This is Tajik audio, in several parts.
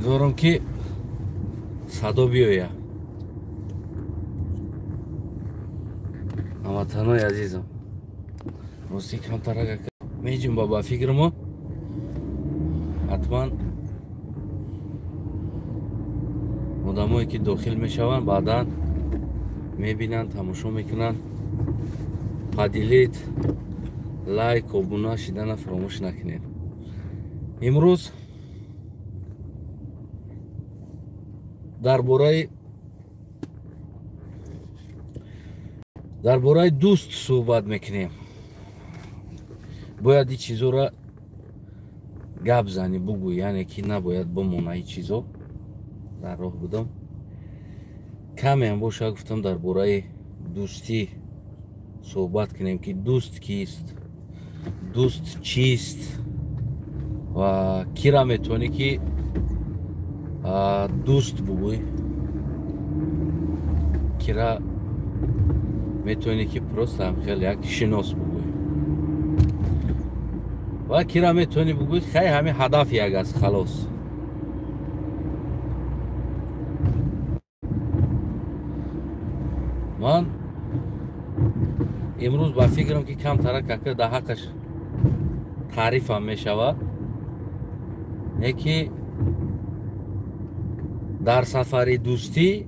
امیدوارم که صدا بیاید. هموطنای عزیزم راستی کم ترک میجیم با فکر ما حتما آدمایی که داخل میشوند بعدا میبینن تماشا میکنن. پادیلیت لایک و ابونه شدن فراموش نکنید. امروز درباره دوست صحبت میکنیم. باید این چیزو را گپ زنی بگو، یعنی که نباید بمونه این چیزو در راه بودم. کمی هم باشه گفتم درباره دوستی صحبت کنیم که دوست کیست، دوست چیست و کی را میتونی که دوست بگوی، کی را میتونی که پروست هم خیلی یک شناس بگوی و کی را میتونی بگوی خیلی همین هدف یک است خلاص. من امروز با فکرم که کم ترک که در حقش تعریف هم میشود. یکی در سفر دوستی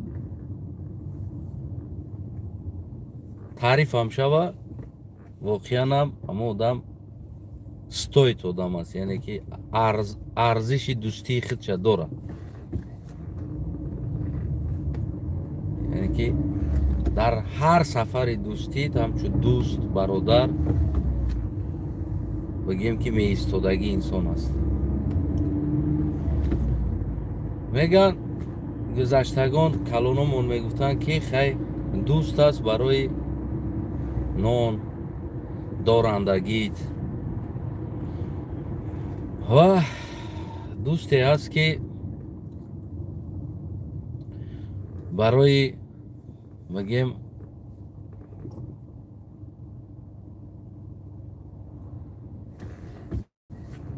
تعریف هم شود واقعا هم اما آدم ستویت آدم است، یعنی که ارزش دوستی خودش داره. یعنی که در هر سفر دوستی همچون دوست برادر بگیم که می ایستادگی انسان است. میگن گذشتگان کلانمون میگفتن که خیلی دوست است برای نان دارندگیت و دوستی هست که برای بگیم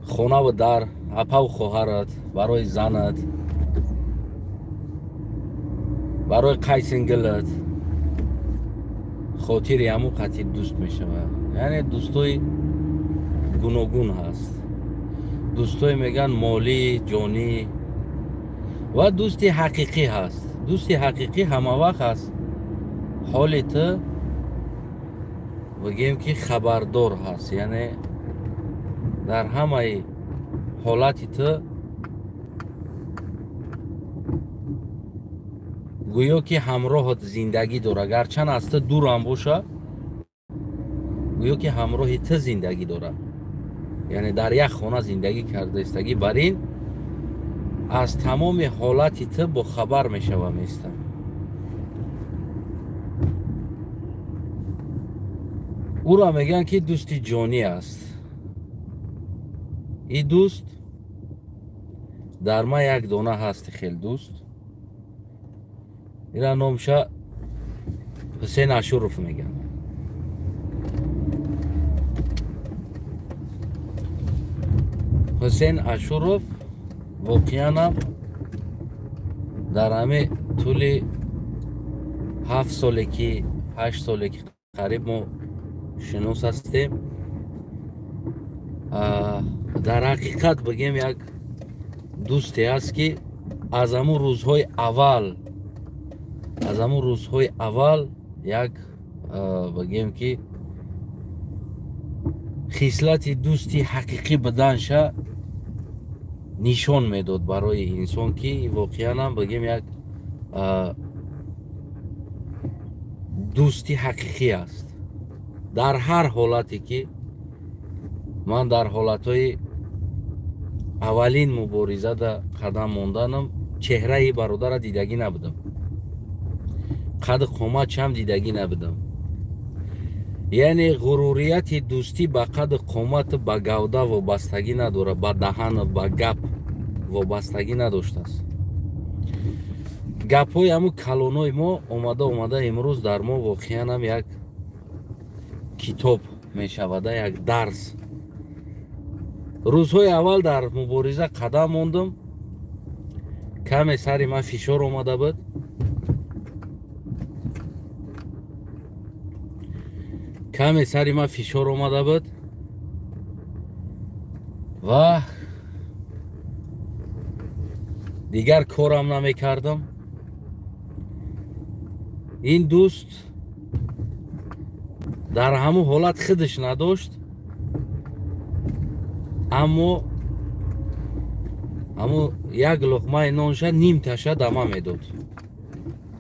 خانه و در اپا و خواهرت، برای زنت، برای قیسنگلت خاطری همو قطعی دوست می شود. یعنی دوستای گوناگون هست. دوستای میگن مالی، جانی و دوستی حقیقی هست. دوستی حقیقی همه وقت هست حالت بگیم که خبردار هست، یعنی در همه حالتی تو گویا که همراهت زندگی داره، گرچند از تو دور هم باشه گویا که همراه تو زندگی داره. یعنی در یک خانه زندگی کرده استگی بر این از تمام حالتی تو با خبر میشوه میستم. او را میگن که دوستی جانی است. این دوست در ما یک دانه هست خیلی دوست. اینا نامشه حسین اشرف میگن. حسین اشرف واقعا در همه طول 7 ساله که 8 ساله که قریب ما شناس هستیم، در حقیقت بگیم یک دوستی هست که از همون روزهای اول یک بگیم که خصلت دوستی حقیقی بدنش نشان میداد برای انسان که واقعا هم بگیم یک دوستی حقیقی است. در هر حالتی که من در حالتهای اولین مبارزه در قدم ماندنم چهره برادر دیدگی نبودم، قد قامت هم دیدگی نبودم. یعنی غروریت دوستی با قد قامت با گوده وابستگی نداره، با دهن و با گپ وابستگی نداشته است. گپ های همون کلانای ما اومده امروز در ما واقعا هم یک کتاب می شوده، یک درس. روزهای اول در مبارزه قدم ماندم каме сари ман фишор омада буд. Каме сари ман фишор омада буд ва дигар корам намекардам. ин дӯст дар ҳамун ҳолат худаш надошт, аммо ҳамун як луқмаи нонша нимташа дама медод.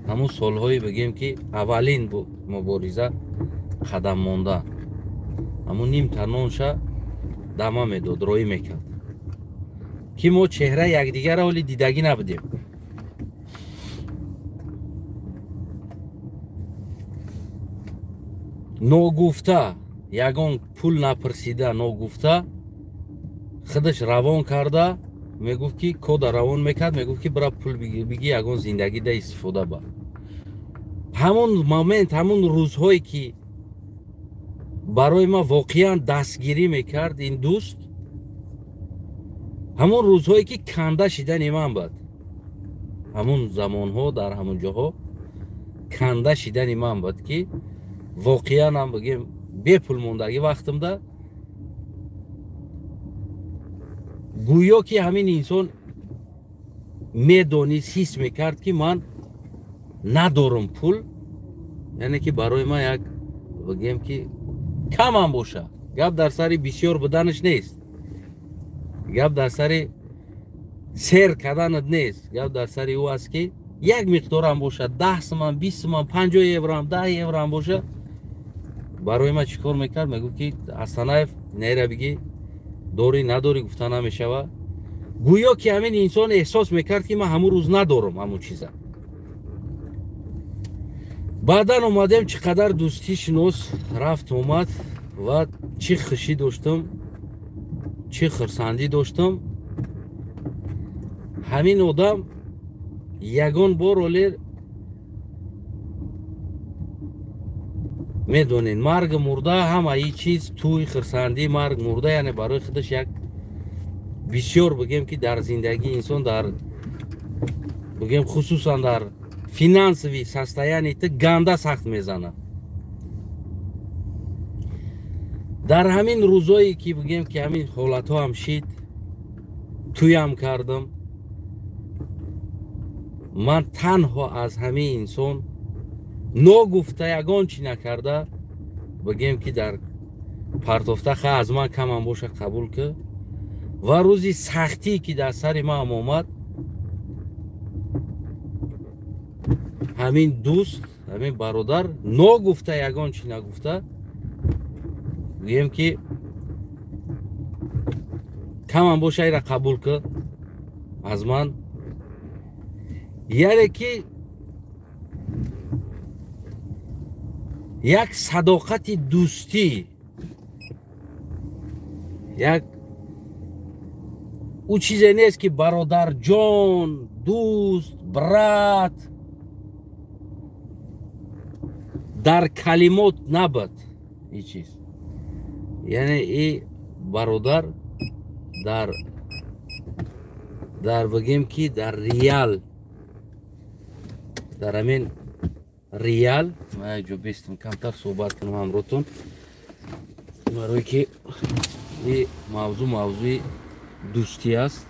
ҳамун солҳои бигем ки аввалин мубориза қадам монда, ҳамун нимта нонша дама медод, роӣ мекард ки мо чеҳраи якдигарро ҳоли дидагӣ набудем. ногуфта, ягон пул напурсида, ногуфта худаш равон карда мегуфт ки кода равон мекард, мегуфт ки бира пул биги ягон зиндагида истифода бар. ҳамон момент, ҳамон рӯзҳое ки барои ман воқеан дастгирӣ мекард ин дӯст, ҳамон рӯзҳое ки канда шидани ман буд, ҳамон замонҳо дар ҳамон ҷоҳо канда шидани ман буд ки воқеан ҳам бигем бепул мондаги вақтимда гӯё ки ҳамин инсон медонист, ҳис мекард ки ман надорам пул, яъне ки барои ман як бигем ки камам боша. гап дар сари бисёр буданаш нест, гап дар сари сер карданат нест, гап дар сари ӯ аст ки як миқдорам боша, 10 сомон, 20 сомон, 50 евроам, 10 евроам боша. барои ман чӣ кор мекард? Мегуфт ки Астанаев нера биги дори надори гуфта намешава. гӯё ки ҳамин инсон эҳсос мекард ки ман ҳамун рӯз надорам ҳамун чиза. баъдан омадем, чӣ қадар дӯстӣ шинос рафт омад ва чӣ хушӣ доштам, чӣ хурсандӣ доштам. ҳамин одам ягон бор олер медонед, марг мурда, ҳамаи чиз тӯй, хурсандӣ, марг мурда, яъне барои худаш як бисёр бигем ки дар зиндагии инсон, дар бигем хусусан дар финансовӣ состоянии ту ганда сахт мезанад. дар ҳамин рӯзое ки бигем ки ҳамин ҳолатҳоам шид, тӯям кардам, ман танҳо аз ҳамаи инсон ногуфта ягон чӣ накарда, бигем ки дар партофта ха аз ман камам боша қабул кард ва рӯзи сахтӣ ки дар сари ман омад, ҳамин дӯст, ҳамин бародар ногуфта ягон чӣ нагуфта, бигем ки камам боша ира қабул кард аз ман. яъне ки як садоқати дӯстӣ, як ӯ чизе нест ки бародарҷон, дӯст, брат дар калимот набуд. ин чиз яъне и бародар дар бигем ки дар реал, дар ҳамин реал, ман як ҷо бистам камтар суҳбат кунам ҳамроҳтон, барое ки и мавзӯи дӯстӣ аст,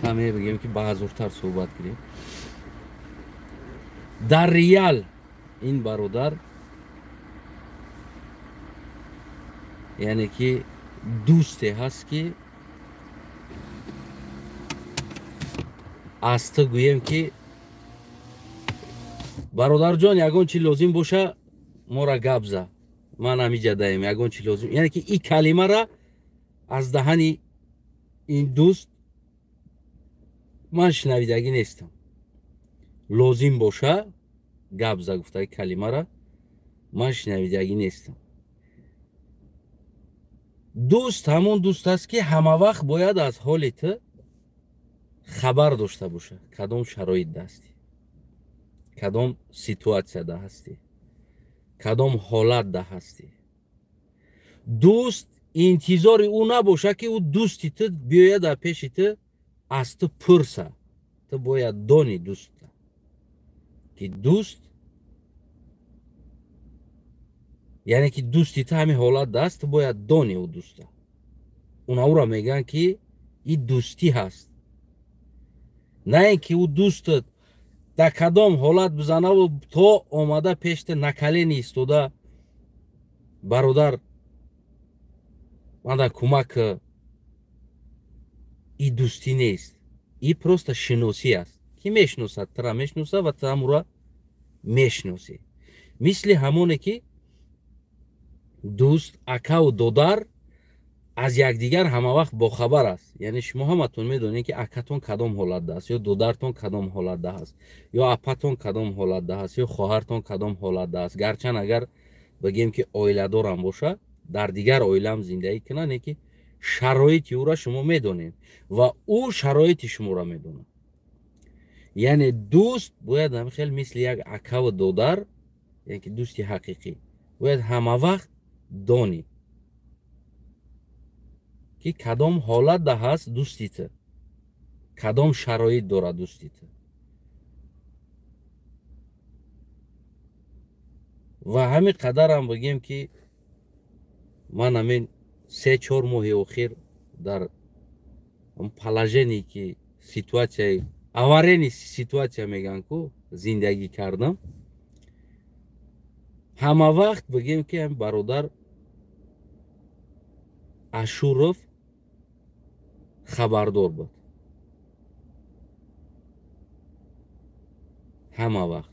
каме бигем ки баъзуртар суҳбат кунем. дар реал ин бародар яъне ки дӯсте ҳаст ки аз ту гӯем ки бародарҷон, ягон чӣ лозим боша мора гап за, ман ҳамиҷа даем, ягон чӣ лозим, яъне ки ин калимара аз даҳани ин дӯст ман шунавидагӣ нестам. лозим боша гап за гуфтаи калимара ман шунавидагӣ нестам. дӯст ҳамон дӯст аст ки ҳамавақт бояд аз ҳоли ту хабар дошта боша, кадом шароитда ҳастӣ, кадом ситуатсияда ҳастӣ, кадом ҳолатда ҳастӣ. дӯст интизори ӯ набоша ки ӯ дӯсти ту биёяд дар пеши ту аз ту пурса, تو باید دانی دوست که دوست یعنی که دوستی تو همین حالت دست تو باید دانی او دوسته اونا او را میگن که این دوستی هست نه اینکه او دوستت در کدام حالت بزنه و تو آمده پیشت نکله نیست و ده برادر من در کمک این دوستی نیست این پروست شناسی است که میشناسد ترا میشناسه و تو همون را میشناسی مثل همونه که دوست اکا و دودر از یکدیگر همه وقت باخبر است یعنی شما همتون میدونید که اکاتون کدام حالت است یا دودرتون کدام حالت است یا اپاتون کدام حالت است یا خواهرتون کدام حالت است گرچند اگر بگیم که اویله دارم باشه در دیگر اویله هم زندگی کنن که شرایط او را شما میدونید و او شرایط شما را میدونه یعنی دوست باید هم خیلی مثل یک اکا و دودر یعنی که دوستی حقیقی باید همه وقت دانی که کدام حالت ده هست دوستیت کدام شرایط داره دوستیت و همین قدر هم بگیم که من همین 3-4 ماه اخیر در پلاژنی که سیتواسیای аварийный ситуация میگن که زندگی کردم همه وقت بگیم که هم برادر اشورов خبردار بود همه وقت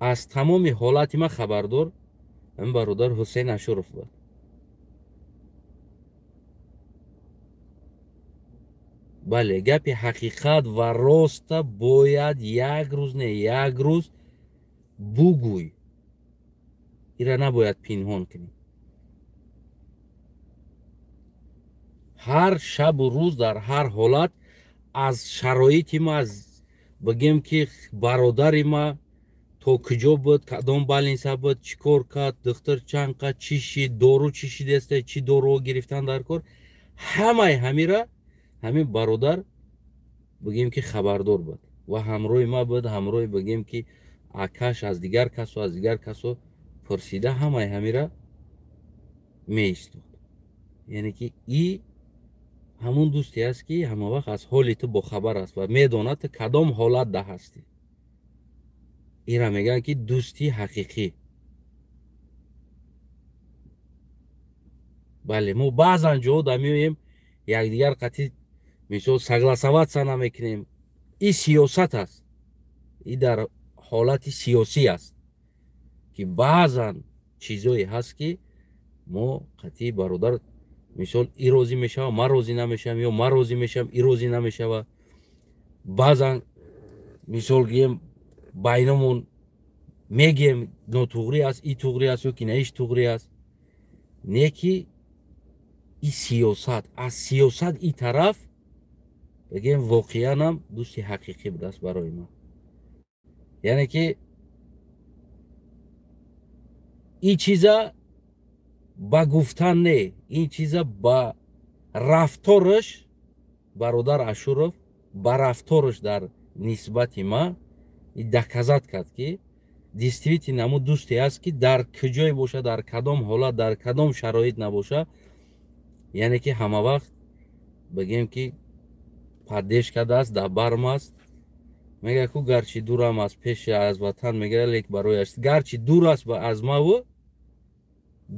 از تمام حالات ما خبردار هم برادر حسین اشورов بود بله گپی حقیقت و راست باید یک روز نه یک روز بگوی ایره نباید پنهان کنی هر شب و روز در هر حالت از شرایط ما از بگیم که برادر ما تو کجا بود کدام بالینسا بود چیکار کرد دکتر چند قد چی شد دارو چی شده چی دارو گرفتن در کار همه را همین برادر بگیم که خبردار بود و همراه ما بود همراه بگیم که آکاش از دیگر کسو پرسیده همه را میستود یعنی که ای همون دوستی است که همه وقت از حال تو باخبر است و میداند کدام حالت ده هستی این را میگن که دوستی حقیقی بله ما بعضا جا دمیویم یک دیگر قطعی مثل سگلاسوات سنا میکنیم این سیاست است این در حالت سیاسی است که بعضا چیزایی هست که ما قطعی برادر مثال ای روزی میشه ما روزی نمیشم یا ما روزی میشم ای روزی نمیشه و بعضا مثال گیم بینمون میگیم نوتوغری است ای توغری است یا که نیش توغری است نه که ای سیاست از سیاست ای طرف بگیم واقعا هم دوستی حقیقی بود است برای ما یعنی که این چیزا با گفتن نه این چیزا با رفتارش برادر اشورов با رفتارش در نسبت ما دکازات کرد که действительно همون دوستی است که در کجای باشه در کدام حالت در کدام شرایط نباشه یعنی که همه وقت بگیم که پادش کرده است در برم است میگه که گرچه دورم از پیش از وطن میگه لیک برایش گرچه دور است با از ما و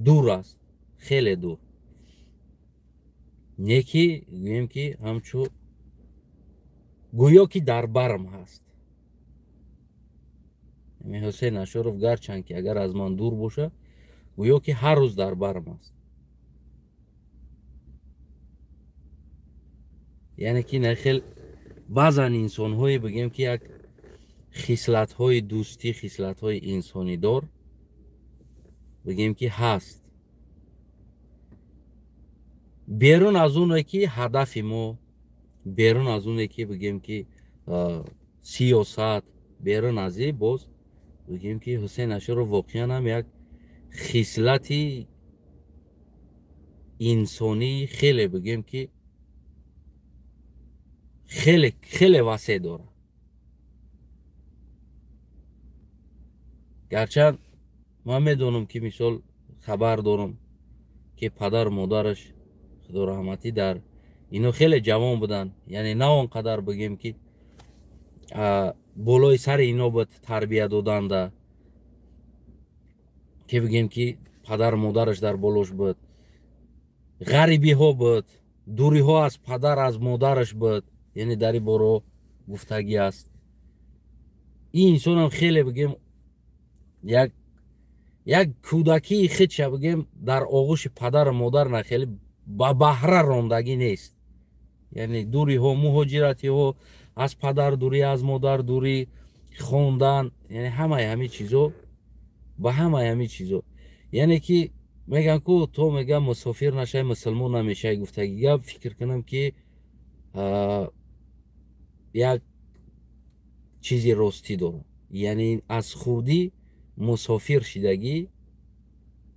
دور است خیلی دور نیکی گویم که همچو گویا که در برم هست حسین اشورов گرچند که اگر از من دور باشه گویا که هر روز در برم است یعنی که نخیل بعضا انسان های بگیم که یک خصلت های دوستی خصلت های انسانی دار بگیم که هست بیرون از اونه که هدف ما بیرون از اونه که بگیم که سیاست بیرون از این باز بگیم که حسین اشورов واقعا هم یک خصلت انسانی خیلی بگیم که خیلی وسیع داره. گرچه من میدونم که مثال خبر دارم که پدر مادرش خدا رحمتی در اینو خیلی جوان بودن، یعنی نه اونقدر بگیم که بالای سر اینو بود تربیت دادند که بگیم که پدر مادرش در بالوش بود، غریبی ها بود، دوری ها از پدر از مادرش بود، یعنی در این باره گفتگی است. این انسان هم خیلی بگیم یک کودکی خودش بگیم در آغوش پدر مادر نه خیلی با بهره راندگی نیست، یعنی دوری ها، مهاجرتی ها، از پدر دوری، از مادر دوری، خوندن، یعنی همه چیزو با همه چیزو، یعنی که میگن که تو میگم مسافر نشه مسلمان نمیشه. گفتگی فکر کنم که یک چیزی راستی داره، یعنی از خودی مسافر شدگی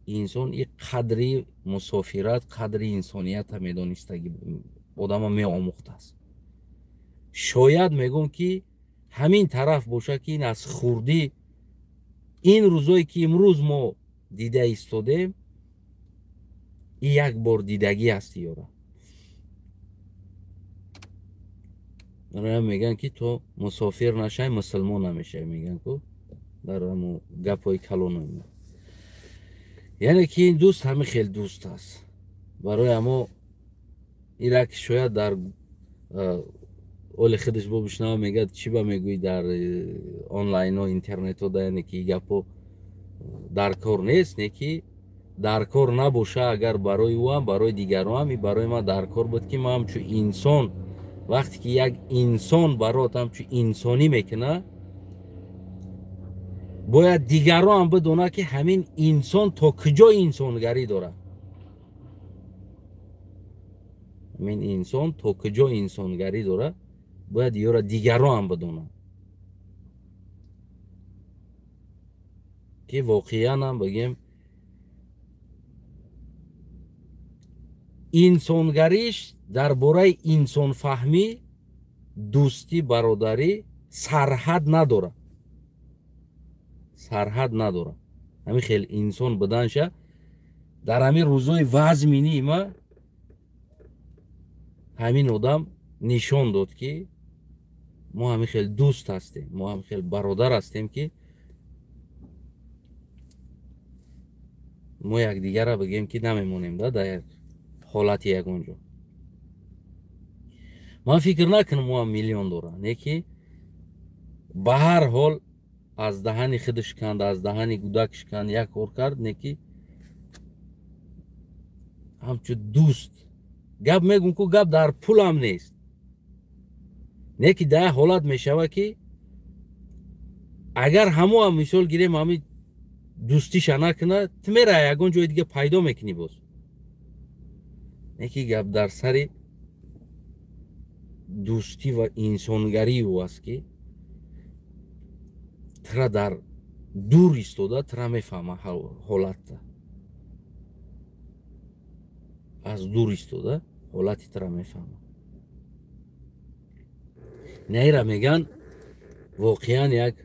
انسان این قدری مسافرت قدری انسانیت هم میدانستگی آدم هم میآموخته است. شاید میگم که همین طرف باشه که این از خوردی این روزایی که امروز ما دیده ایستادیم این یک بار دیدگی است یارا. میگن که تو مسافر نشای مسلمان نمیشه، میگن که در همون گپای کلون هم. یعنی که این دوست همه خیلی دوست است برای اما ایرا که شاید در اول خودش با بشنوه میگه چی با میگوی در آنلاین و اینترنت و در، یعنی که گپو در کار نیست، نه که در کار نباشه اگر برای او هم برای دیگران هم برای ما در کار بود که ما همچون انسان وقتی که یک انسان برات همچون انسانی میکنه باید دیگران هم بدونه که همین انسان تا کجا انسانگری داره، همین انسان تا کجا انسانگری داره باید یارا دیگران هم بدونه که واقعا هم بگیم انسانگریش در باره انسان فهمی دوستی برادری سرحد نداره، سرحد نداره. همین خیلی انسان بدنشه در همین روزای وضع مینی ما همین آدم نشان داد که ما همین خیلی دوست هستیم، ما همین خیلی برادر هستیم که ما یک دیگر را بگیم که نمیمونیم در حالت یک اونجا. من فکر نکنم ما میلیون داره، نه که به هر حال از دهانی خودش کند از دهانی گودکش کند یک کار کرد، نه که همچون دوست گپ میگم که گپ در پول هم نیست، نه که در حالت میشوه که اگر همو هم مثال گیریم همین دوستیش نکنه تو میره یکون جای دیگه پیدا میکنی باز، نه که گپ در سر دوستی و انسانگری او است که ترا در دور ایستاده ترا میفهمه حالت از دور ایستاده حالتی ترا میفهمه. نه ایرا میگن واقعا یک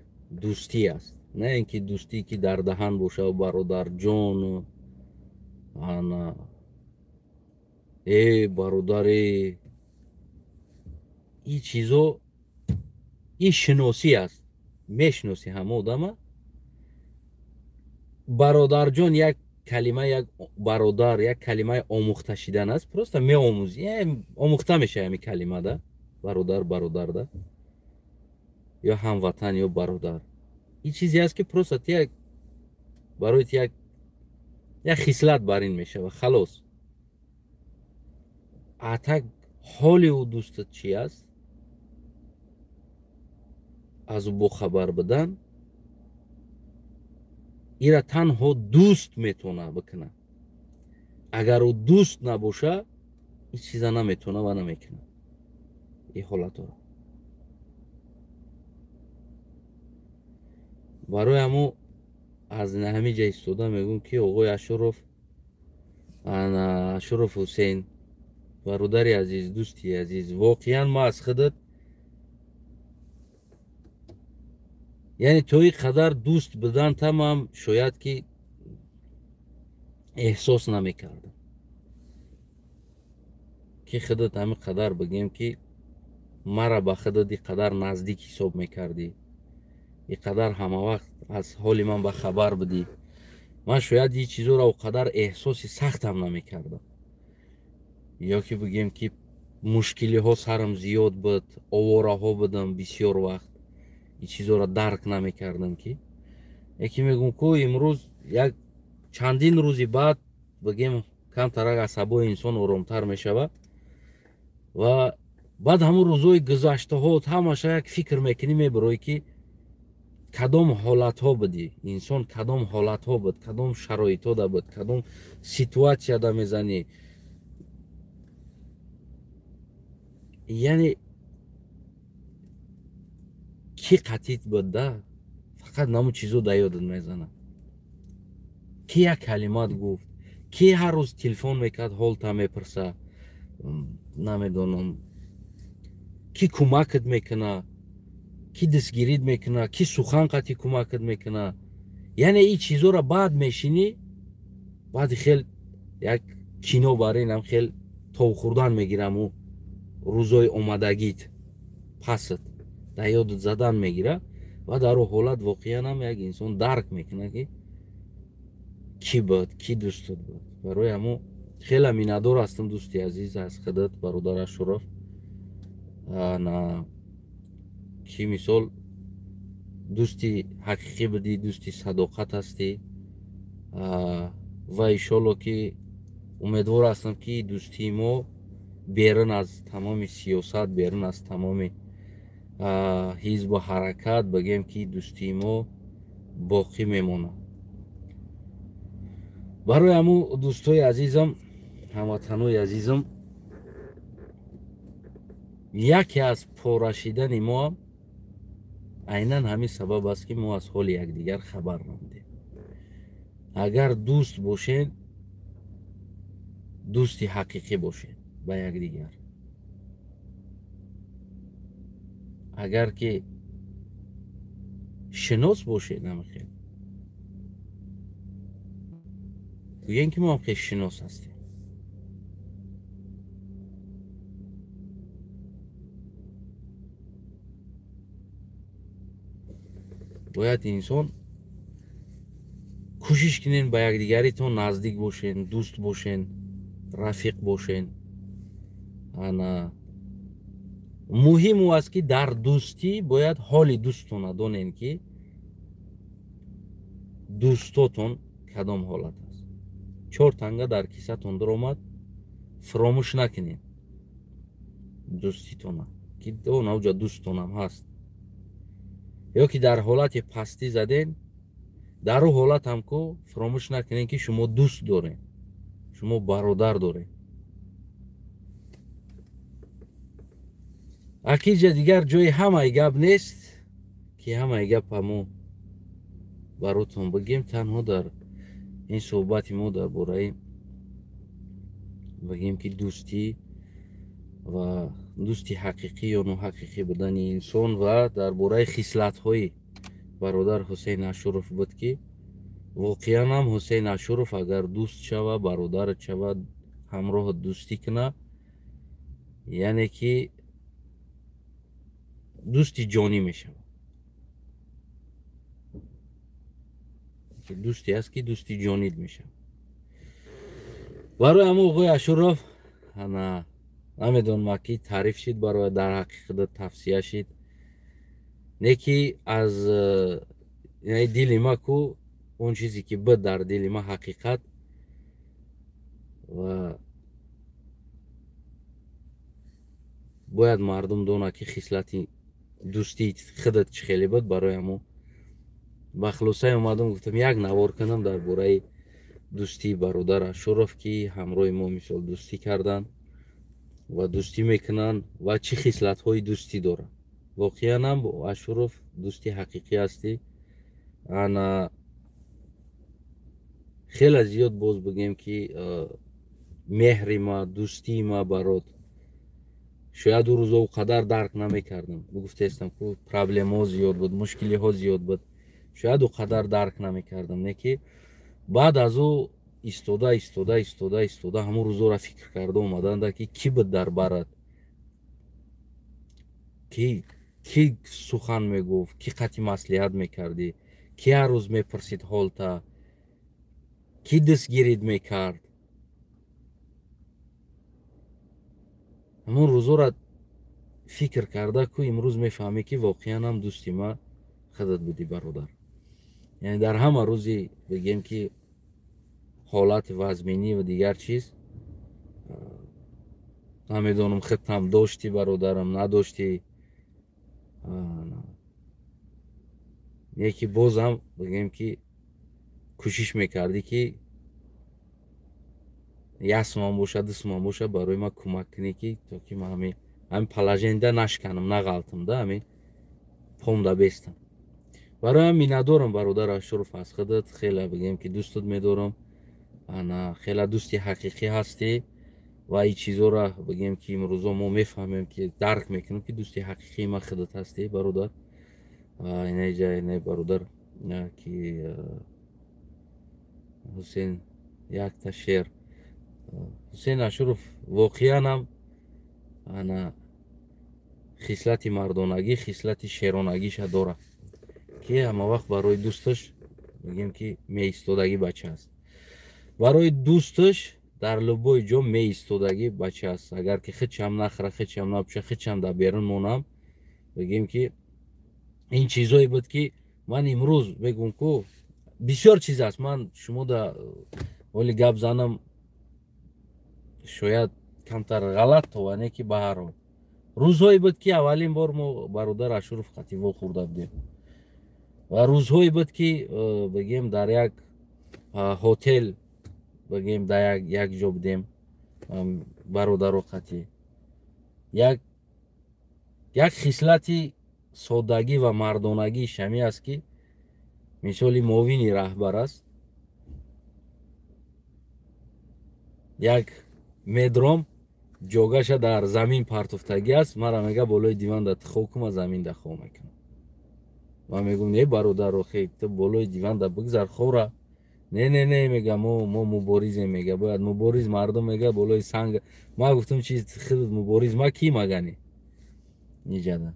دوستی است، نه اینکه دوستی که در دهن باشه و برادر جان و انا برادر این چیزو این شناسی است، میشناسی همه آدم. برادر جان یک کلمه، یک برادر یک کلمه آموخته شدن است، پروستا می آموزی آموخته میشه همین کلمه ده برادر ده یا هموطن یا برادر. این چیزی است که پروستا یک برای یک خصلت برین میشه و خلاص. اتک حال او دوستت چی است از او خبر بدن، ایرا تنها دوست میتونه بکنه. اگر او دوست نباشه این چیزا نمیتونه و نمیکنه. این حالت ها برای همو از همه جای ایستاده میگم که آقای اشرف حسین бародари азиз, дӯсти азиз, воқеан ма аз худат яъне то ин қадар дӯст буданамам шояд ки эҳсос намекардам ки худат ҳамин қадар бигем ки мара ба худат ин қадар наздик ҳисоб мекардӣ, ин қадар ҳамавақт аз ҳоли ман бахабар будӣ. Ман шояд ин чизоро он қадар эҳсоси сахтам намекардам, ё ки бигем ки мушкилиҳо сарам зиёд буд, овораҳо будам бисёр вақт, ин чизоро дарк намекардам ки яке мегӯм ку имрӯз як чандин рӯзи баъд бигем камтарак асабои инсон оромтар мешавад ва баъд ҳамун рӯзҳои гузаштаҳот ҳамаша як фикр мекунӣ, мебароӣ ки кадом ҳолатҳо будӣ, инсон кадом ҳолатҳо буд, кадом шароитҳода буд, кадом ситуатсияда мезанӣ. яъне ки қатъит буд да, фақат намун чизо да ёдат мезанад. Ки як калимат гуфт, ки ҳар рӯз телефон мекард ҳолта мепурса, намедонам ки кӯмакат мекуна, ки дастгирид мекуна, ки сухан қатъи кӯмакат мекуна. яъне ин чизоро баъд мешинӣ, баъди хел як кино бар инам хел тов хӯрдан мегирам, ӯ рӯзои омадагит пасат да ёдат задан мегира ва дар он ҳолат воқеан ҳам як инсон дарк мекунад ки кӣ буд, кӣ дӯстат буд. барои ҳамон хеле миннатдор ҳастам дӯсти азиз аз худат бародар Ашуроф, ки мисол дӯсти ҳақиқӣ будӣ, дӯсти садоқат ҳастӣ ва иншоалло ки умедвор ҳастам ки дӯстии мо берун аз тамоми сиёсат, берун аз тамоми ҳизбу ҳаракат бигем ки дӯстии мо боқӣ мемонад. барои ҳамун дӯстои азизам, ҳамватанои азизам, яке аз порашидани мо ҳам айнан ҳамин сабаб аст ки мо аз ҳоли якдигар хабар намедем. агар дӯст бошем, дӯсти ҳақиқӣ бошем ба якдигар. агар ки шинос бошед, намехел гӯем ки мо ҳам хеле шинос ҳастем. бояд инсон кӯшиш кунен ба якдигаритон наздик бошен, дӯст бошен, рафиқ бошен. ана муҳим ӯ аст ки дар дӯстӣ бояд ҳоли дӯстона донен ки дӯстотон кадом ҳолат аст. 4 танга дар кисатон даромад, фаромӯш накунед дӯститона ки навҷа дӯстонам ҳаст. ё ки дар ҳолати пастӣ заден, дар ӯ ҳолат ҳам ку фаромӯш накунед ки шумо дӯст доред, шумо бародар доред. акиҷа дигар ҷои ҳамаи гап нест ки ҳамаи гап ҳамо баротон бигем. танҳо дар ин суҳбати мо дар бораи бигем ки дӯстӣ ва дӯсти ҳақиқӣ ё ноҳақиқӣ будани инсон ва дар бораи хислатҳои бародар Ҳусейн Ашуров буд ки воқеан ҳам Ҳусейн Ашуров агар дӯст шавад, бародарат шавад, ҳамроҳат дӯстӣ кунад, яъне ки дӯсти ҷонӣ мешавад. дӯсте аст ки дӯсти ҷонид мешавад. барои ҳамон оғои Ашуров намедонам ки таъриф шид, барои дар ҳаққи худат тавсия шид, не ки аз дили ма ку он чизе ки буд дар дили ма ҳақиқат ва бояд мардум донад ки хислати дӯстии худат чӣ хеле буд. барои ҳамон ба хулосае омадам гуфтам як навор кунам дар бораи дӯстии бародар Ашуров ки ҳамроҳи мо мисол дӯстӣ карданд ва дӯстӣ мекунанд ва чӣ хислатҳои дӯстӣ доранд. воқеан ҳам Ашуров дӯсти ҳақиқӣ ҳастӣ. хеле зиёд боз бигем ки меҳри ма, дӯстии ма барот шояд ӯ рӯзо қадар дарк намекардам. Гуфтестам ку проблемаҳо зиёд буд, мушкилиҳо зиёд буд. Шояд ӯ қадар дарк намекардам. Не ки баъд аз ӯ истода ҳамун рӯзоро фикр карда омаданда ки кӣ буд дар барат, кӣ сухан мегуфт, кӣ қатъи маслиҳат мекардӣ, кӣ ҳар рӯз мепурсид ҳолта, кӣ дастгирид мекард. ҳамун рӯзоро фикр карда ку имрӯз мефаҳмӣ ки воқеан ҳам дӯсти ма худат будӣ бародар. яъне дар ҳама рӯзи бигем ки ҳолати вазминӣ ва дигар чиз намедонам худтам дошти бародарам надошти, яке бозам бигем ки кӯшиш мекардӣ ки як суман боша, ду суман боша барои ман кӯмак кунӣ ки то ки ман ҳамин положенида нашканам, нағалтам, да ҳамин пом да бестам. барои ҳам миннатдорам бародар Ашуруф аз худат. хеле бигем ки дӯстат медорам. хеле дӯсти ҳақиқӣ ҳастӣ ва ин чизҳоро бигем ки имрӯзо мо мефаҳмем ки дарк мекунем ки дӯсти ҳақиқии ман худат ҳастӣ бародар. инаҷа бародар ки ҳусейн якта шер ҳусейн Ашуруф воқеан ҳам хислати мардонагӣ, хислати шеронагиша дорад ки ҳамавақт барои дӯсташ мегӯем ки меистодагӣ бача аст. барои дӯсташ дар лӯбои ҷо меистодагӣ бача аст. агар ки хичам нахӯра, хичам напӯша, хичам дар берун монам, мегӯем ки ин чизҳое буд ки ман имрӯз мегӯм ку бисёр чиз аст. ман шумо да ҳоли гап занам шояд камтар ғалат товане ки ба ҳар ҳол рӯзҳое буд ки аввалин бор мо бародар Ашуруф қатъивол хӯрда будем ва рӯзҳое буд ки бигем дар як ҳотел бигем дар як ҷо будем бародаро қатъи як хислати соддагӣ ва мардонагии шамӣ аст ки мисоли муовини раҳбар аст. як медром ҷогаша дар замин партофтагӣ аст, мара мега болои диван да тихо кума, замин да хо мекунам. ман мегӯм не бародаро, хе ту болои диван да бигзар хора. не мега мо муборизем, мега бояд мубориз мардум, мега болои санг. ман гуфтам чи худат мубориз ма ки магани ниҷада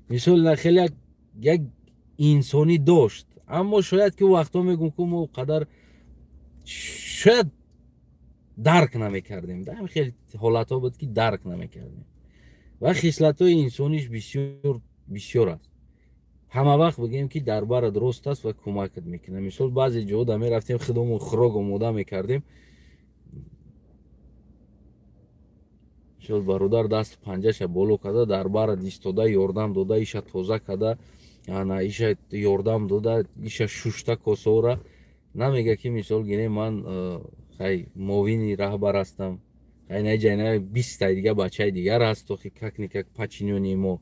мисол хеле як инсонӣ дошт. аммо шояд ки вақтҳо мегӯм ку мо қадар шояд дарк намекардем. дар хеле ҳолатҳо буд ки дарк намекардем ва хислатҳои инсониш бисёр аст. ҳама вақт бигем ки дар барат рост аст ва кӯмакат мекунад. мисол баъзе ҷоҳо да мерафтем, худамон хӯрок омода мекардем, мисол бародар дасту панҷаша боло карда дар барат истода ёрдам дода, иша тоза карда, иша ёрдам дода, иша шушта косаҳора. намега ки мисол гирем ман хай муовини раҳбар ҳастам, хай наҷа 20 дига бачаи дигар ҳаст, то как подчинёни мо.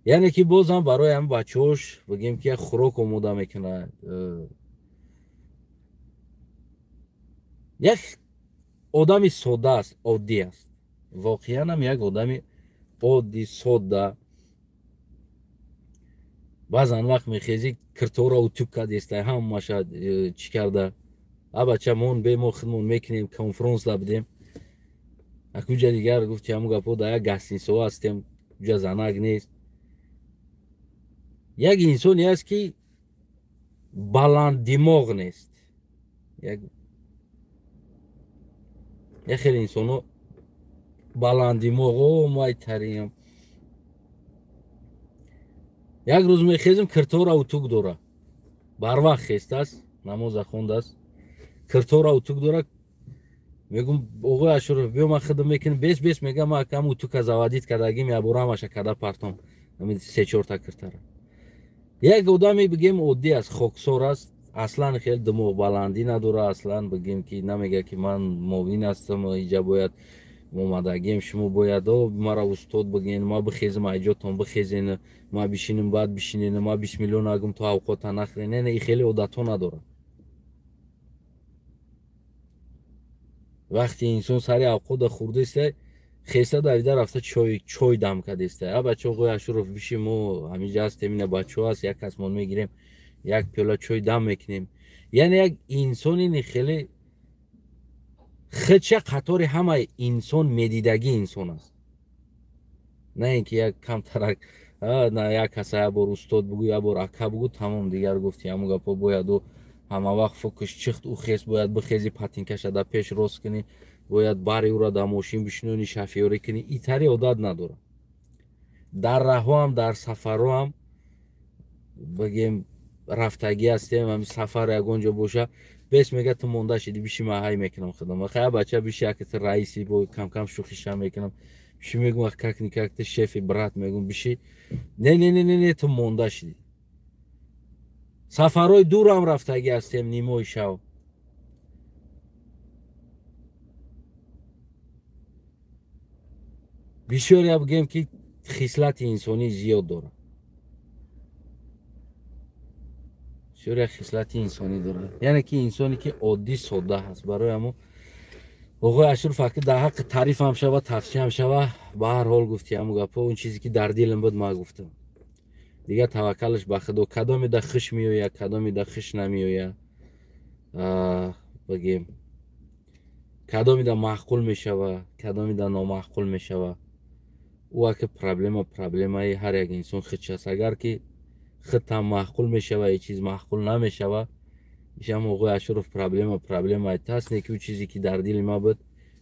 яъне ки бозам барои ҳамин бачаҳош бигем ки як хӯрок омода мекунад. як одами содда аст, оддӣ аст. воқеан ҳам як одами оддӣ, содда. баъзан вақт мехезӣ кирторо утюг кардестай ҳамаша чӣ карда. бача мон бе мо худмон мекунем, конфронсда будем. акуҷа дигар гуфти ҳамун гапҳо да як гостиница ҳастем, уҷа занак нест. як инсоне аст ки баланддимоғ нест. як хеле инсонҳо баланддимоғо май таринам. як рӯз мехезем, киртора утуг дора, барвақт хестааст, намоза хондааст, киртора утуг дора. мегӯм оғои Ашуруф биё ман худам мекунам, бес мега ман кам утука заводид кардагим ябора ҳамаша карда партом 3-4 киртара. як одами бигем оддӣ аст, хоксор аст, аслан хеле димоғбаландӣ надора. аслан бигем ки намега ки ман муовин ҳастам, иҷа бояд омадагием, шумо бояд мара устод бигӯен, ма бихезам айҷотон бихезен, ма бишинем баъд бишинен, ма 20 миллион агум то авқота нахӯрен. не ин хеле одатҳо надорад. вақте инсон сари авқода хурдаиста хеста давида рафта чой дам кадиста а бачо оғои Ашуров биши мо ҳамиҷа ҳастем ина бачо аст як касмон мегирем як пиёла чой дам мекунем яъне як инсони хеле худша қатори ҳамаи инсон медидагии инсон аст на ин ки як камтарак на як каса як бор устод бугӯ як бор ака бугӯ тамом дигар гуфти ҳамун гапо бояду ҳама вақт фокус чихт ӯ хест бояд бихези патинкаша да пеш рост кунӣ бояд бари ӯра дар мошин бишинонӣ шофёрӣ кунӣ итари одат надорад дар раҳоам дар сафарҳоам бигем рафтагӣ ҳастем ҳамин сафар ягон ҷо боша бес мега ту монда шидӣ биши ман ҳай мекунам худам вахая бача биши якти раиси бо камкам шӯхиша мекунам биши мегум как никак ты шефи брат мегум биши не ту монда шидӣ сафарҳои дурам рафтагӣ ҳастем нимои шав бисёр я бигем ки хислати инсонӣ зиёд дорад бисёр як хислати инсонӣ дорад яъне ки инсоне ки оддӣ содда ҳаст барои ҳамон оғои Ашуров аки дар ҳаққи таърифам шава тавсияам шава ба ҳар ҳол гуфти ҳамун гапҳо он чизе ки дар дилам буд ман гуфтам дигар таваккалш ба худо кадомида хуш меояд кадомида хуш намеояд бигем кадомида маъқул мешава кадомида номаъқул мешава ӯ аки проблемаи ҳар як инсон худшаст агар ки худтам маъқул мешава ё чиз маъқул намешава ишам оғои Ашуров проблемаи таст не ки ӯ чизе ки дар дили ман буд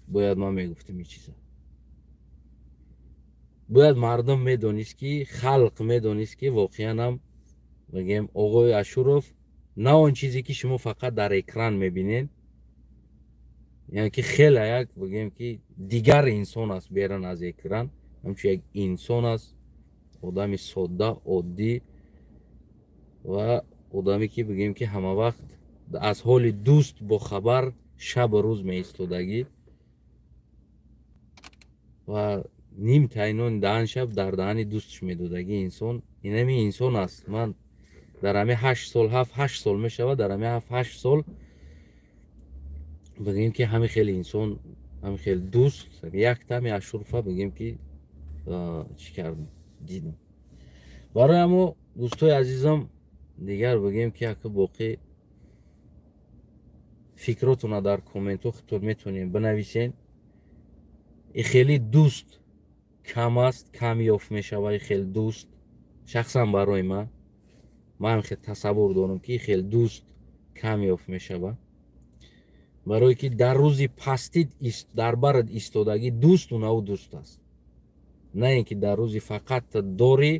бояд ман мегуфтам ин чиза бояд мардум медонист ки халқ медонист ки воқеанам бигем оғои Ашуров на он чизе ки шумо фақат дар экран мебинед яъне ки хела як бигем ки дигар инсон аст берун аз экран ҳамчун як инсон аст одами содда оддӣ ва одаме ки бигем ки ҳамавақт аз ҳоли дӯст бохабар шабу рӯз меистодагӣ ва ним тайнони даҳан шаб дар даҳани дӯсташ медодагӣ инсон инами инсон аст ман дар ҳами 7-8 сол мешавад дар ҳами 7-8 сол бигем ки ҳами хеле инсон ҳами хеле дӯст яктами Ашурова бигем ки чӣ кардам дидам барои ҳамо дӯстои азизам дигар бигем ки ака боқӣ фикротуна дар комментҳо худтон метавонем бинависен и хеле дӯст кам аст кам ёфт мешава и хеле дӯст шахсан барои ман хеле тасаввур дорам ки хеле дӯст кам ёфт мешава барое ки дар рӯзи пастӣ дар барат истодагӣ дӯст унаву дӯст аст на ин ки дар рӯзи фақат дорӣ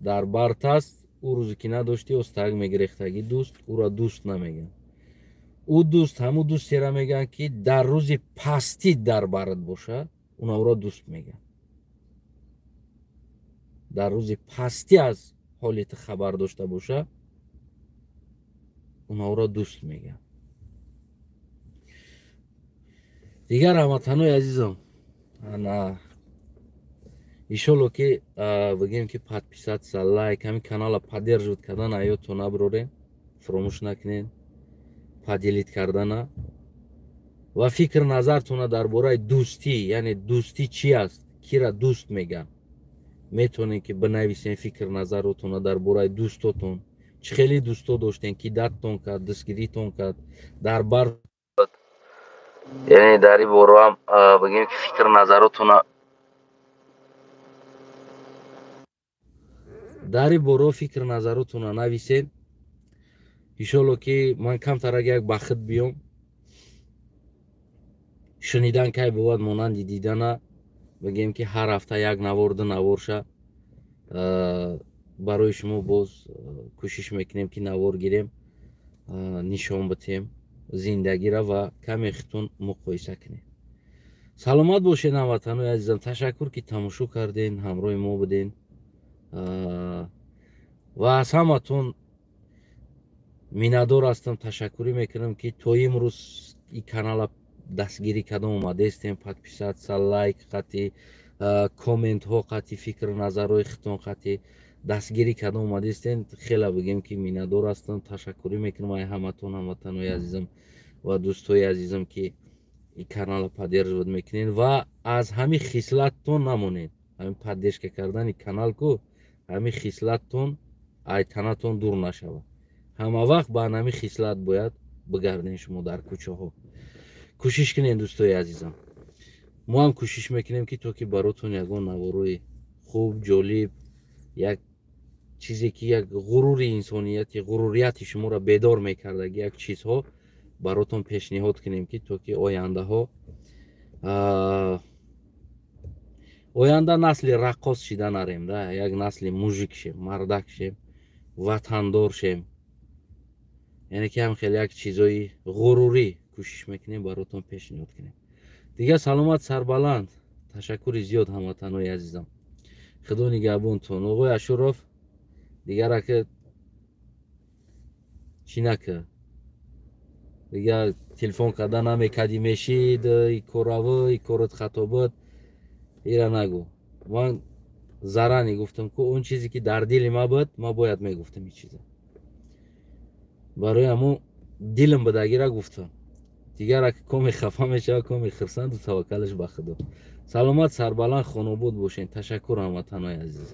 дар барт аст ӯ рӯзе ки надоштӣ остаг мегирехтагӣ дӯст ӯра дӯст намегӯянд ӯ дӯст ҳамун дӯстеро мегӯянд ки дар рӯзи пастӣ дар барат боша унавро дӯст мегӯянд дар рӯзи пастӣ аз ҳоли ту хабар дошта боша унавро дӯст мегӯянд дигар ҳамватанои азизам ана иншолло ки бигем ки подписатся лайк ҳамин канала поддерживать кардана ҳаётон набурорен фаромӯш накунед поделит кардана ва фикр назартона дар бораи дӯстӣ яъне дӯстӣ чӣ аст кира дӯст мегӯянд метавонед ки бинависен фикр назаротона дар бораи дӯстотон чӣ хеле дӯсто доштем ки даттон кард дастгиритон кард дар бар яъне дар ин бораам бигем ки фикр назаротона дар ин борао фикр назаротона нависед иншолло ки ман камтарак як ба худ биём шунидан кай бувад монанди дидана бигем ки ҳар ҳафта як навор ду наворша барои шумо боз кӯшиш мекунем ки навор гирем нишон битем зиндагиро ва каме худтон муқоиса кунем саломат бошед ҳамватанои азизам ташаккур ки тамошо карден ҳамроҳи мо буден ва аз ҳаматон миннатдор ҳастам ташаккурӣ мекунам ки то имрӯз ин канала дастгирӣ кардам омадаистем подписатся лайк қати комментҳо қати фикр назарҳои худтон қати дастгирӣ кардам омадаистем хеле бигем ки миннатдор ҳастам ташаккурӣ мекунам аз ҳаматон ҳамватанои азизам ва дӯстои азизам ки این کانال поддерживать میکنین و از همین خصلتتون نمونین. همین поддержка کردن این کانال کو همین خصلتتون айтанатон дур нашавад. ҳама вақт ба ҳамин хислат бояд бигарден шумо дар кӯчаҳо. кӯшиш кунед дӯстои азизам. мо ҳам кӯшиш мекунем ки то ки баротон ягон наворои хуб, ҷолиб, як чизе ки як ғурури инсонияти ғурурияти шуморо бедор мекардаги як чизҳо баротон пешниҳод кунем ки то ки оянда насли раққос шида нарем да, як насли мужик шем, мардак шем, ватандор шем. яъне ки ҳам хеле як чизои ғурурӣ кӯшиш мекунем баротон пешниҳод кунем. дигар саломат сарбаланд. ташаккури зиёд ҳамватанои азизам. худо нигаҳбонтон. оғои Ашуров дигар ака чӣ накард? дигар телефон карда намекарди, мешид и коравӣ и корот хато буд. ира нагӯ. ман зарани гуфтам ки он чизе ки дар дили ма буд, ма бояд мегуфтам ин чиза. барои ҳамо дилам будагира гуфтам. дигар ака коми хафа мешавад, коми хурсанду таваккалаш ба худо. саломат сарбаланд хонобод бошед. ташаккур ҳамватанои азиз.